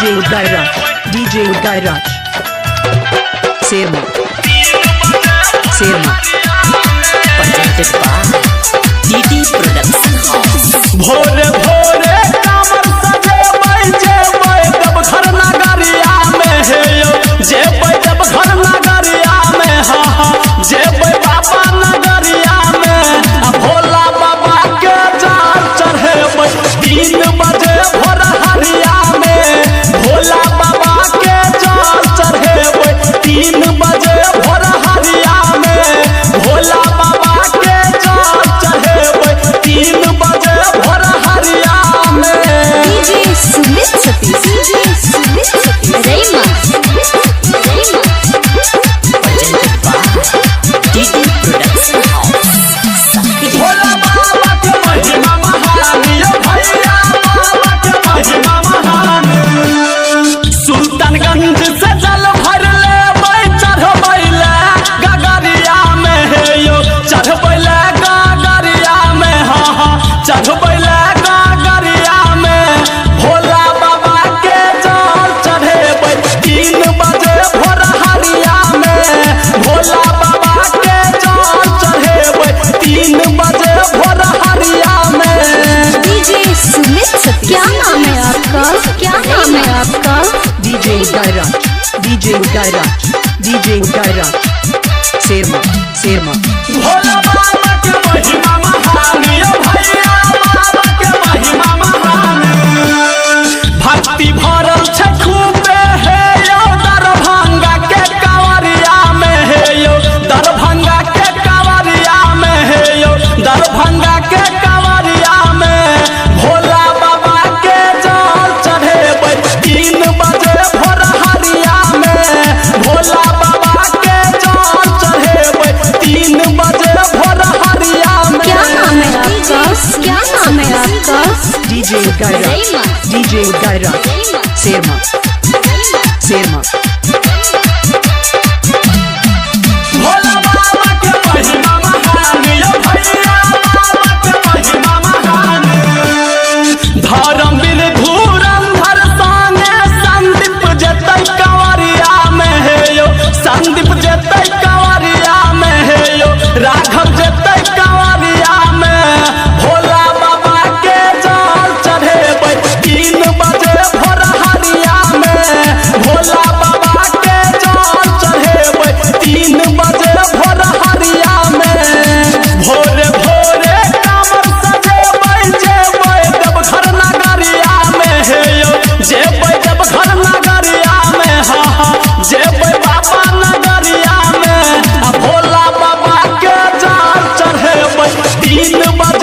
DJ Udairaj Serma presented by DD Production House। भोरे भोरे कामर सजे बैजे बैदब घर नगरिया में हे यो जे बैदब घर नगरिया में हा हा जे बै बाबा नगरिया में भोला बाबा के जाल चढ़े 3 बजे भोर हरिया में भोला बाबा के जाल चढ़े 3 बजे भोर हरिया में भोला बाबा के जाल चढ़े 3 बजे भोर हरिया में। DJ Sumit Satish Rayma presented by DD Production House। Bhola बाबा के महिमा महान यो भैया बाबा के महिमा महान। सुल्तानगंज से जल भर ले चढ़बैले गगरिया में हे यो चढ़बैले गगरिया में हा हा चढ़बैले गगरिया में भोला बाबा के जल चढ़े 3 बजे भोर हरिया में भोला बाबा के जल चढ़े 3 बजे भोर हरिया में। DJ Sumit Satish क्या नाम है आपका DJ Udairaj Serma भोला बाबा के महिमा महान यो भैया बाबा के महिमा महान। भक्ति भरल छै खूबे हे यो दरभंगा के कांवरिया में हे यो दरभंगा के कांवरिया में हे यो दरभंगा के कांवरिया में भोला बाबा के जल चढ़े 3 बजे भोर हरिया में भोला बाबा के जल चढ़े 3 बजे भोर हरिया में। क्या नाम है आपका DJ Udairaj Serma भोला बाबा के महिमा महान यो भैया बाबा के महिमा महान। धर्मवीर धुरंधर संगे संदीप जेतै कंवरिया में हे यो संदीप जेतै कंवरिया में हे यो राघव जेतै कंवरिया में भोला बाबा के जल चढ़े 3 बजे भोर हरिया में भोला बाबा के जल चढ़े 3 बजे भोर हरिया में। भोरे भोरे कामर सजे बैजे बैदब घर नगरिया में हे यो जे बैदब घर नगरिया में हा हा जे बै बाबा नगरिया में भोला बाबा के जाल चढ़े 3 बजे